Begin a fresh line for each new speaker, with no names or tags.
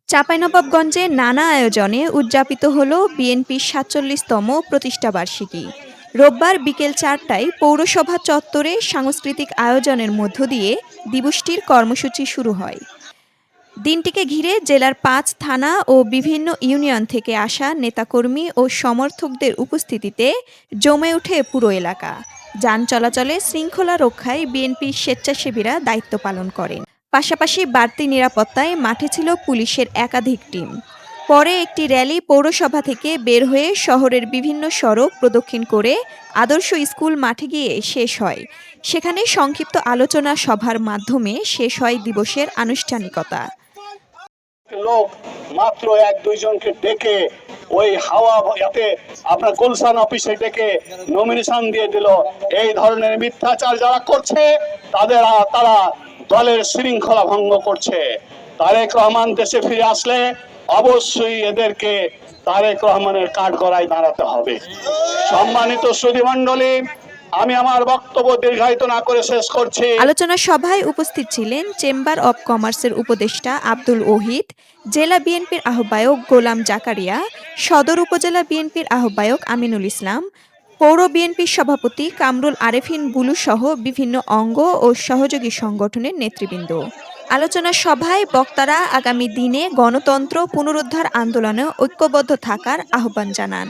চাঁপাইনবাবগঞ্জে নানা আয়োজনে উদযাপিত হল বিএনপির ৪৭তম প্রতিষ্ঠাবার্ষিকী। রোববার বিকেল ৪টায় পৌরসভা চত্বরে সাংস্কৃতিক আয়োজনের মধ্য দিয়ে দিবসটির কর্মসূচি শুরু হয়। দিনটিকে ঘিরে জেলার ৫ থানা ও বিভিন্ন ইউনিয়ন থেকে আসা নেতাকর্মী ও সমর্থকদের উপস্থিতিতে জমে ওঠে পুরো এলাকা। যান চলাচলে শৃঙ্খলা রক্ষায় বিএনপির স্বেচ্ছাসেবীরা দায়িত্ব পালন করেন। পাশাপাশি বাড়তি নিরাপত্তায় মাঠে ছিল পুলিশের একাধিক টিম। পরে একটি র্যালি পৌরসভা থেকে বের হয়ে শহরের বিভিন্ন সড়ক প্রদক্ষিণ করে আদর্শ স্কুল মাঠে গিয়ে শেষ হয়। সেখানে সংক্ষিপ্ত আলোচনা সভার মাধ্যমে শেষ হয় দিবসের আনুষ্ঠানিকতা।
লোক মাত্র ১-২ জনকে ডেকে ওই হাওয়াতে আপনার গুলশান অফিসে ডেকে নমিনেশন দিয়ে দিল। এই ধরনের মিথ্যাচার যারা করছে তারা দলের শৃঙ্খলা ভঙ্গ করছে। তারেক রহমান দেশে ফিরে আসলে অবশ্যই এদেরকে তারেক রহমানের কাঠগড়ায় দাঁড়াতে হবে। সম্মানিত সুধীমণ্ডলী, আমি আমার বক্তব্য দীর্ঘায়িত না করে শেষ করছি।
আলোচনা সভায় উপস্থিত ছিলেন চেম্বার অব কমার্সের উপদেষ্টা আব্দুল ওহিদ, জেলা বিএনপির আহ্বায়ক গোলাম জাকারিয়া, সদর উপজেলা বিএনপির আহ্বায়ক আমিনুল ইসলাম, পৌর বিএনপির সভাপতি কামরুল আরেফিন বুলু সহ বিভিন্ন অঙ্গ ও সহযোগী সংগঠনের নেতৃবৃন্দ। আলোচনা সভায় বক্তারা আগামী দিনে গণতন্ত্র পুনরুদ্ধার আন্দোলনে ঐক্যবদ্ধ থাকার আহ্বান জানান।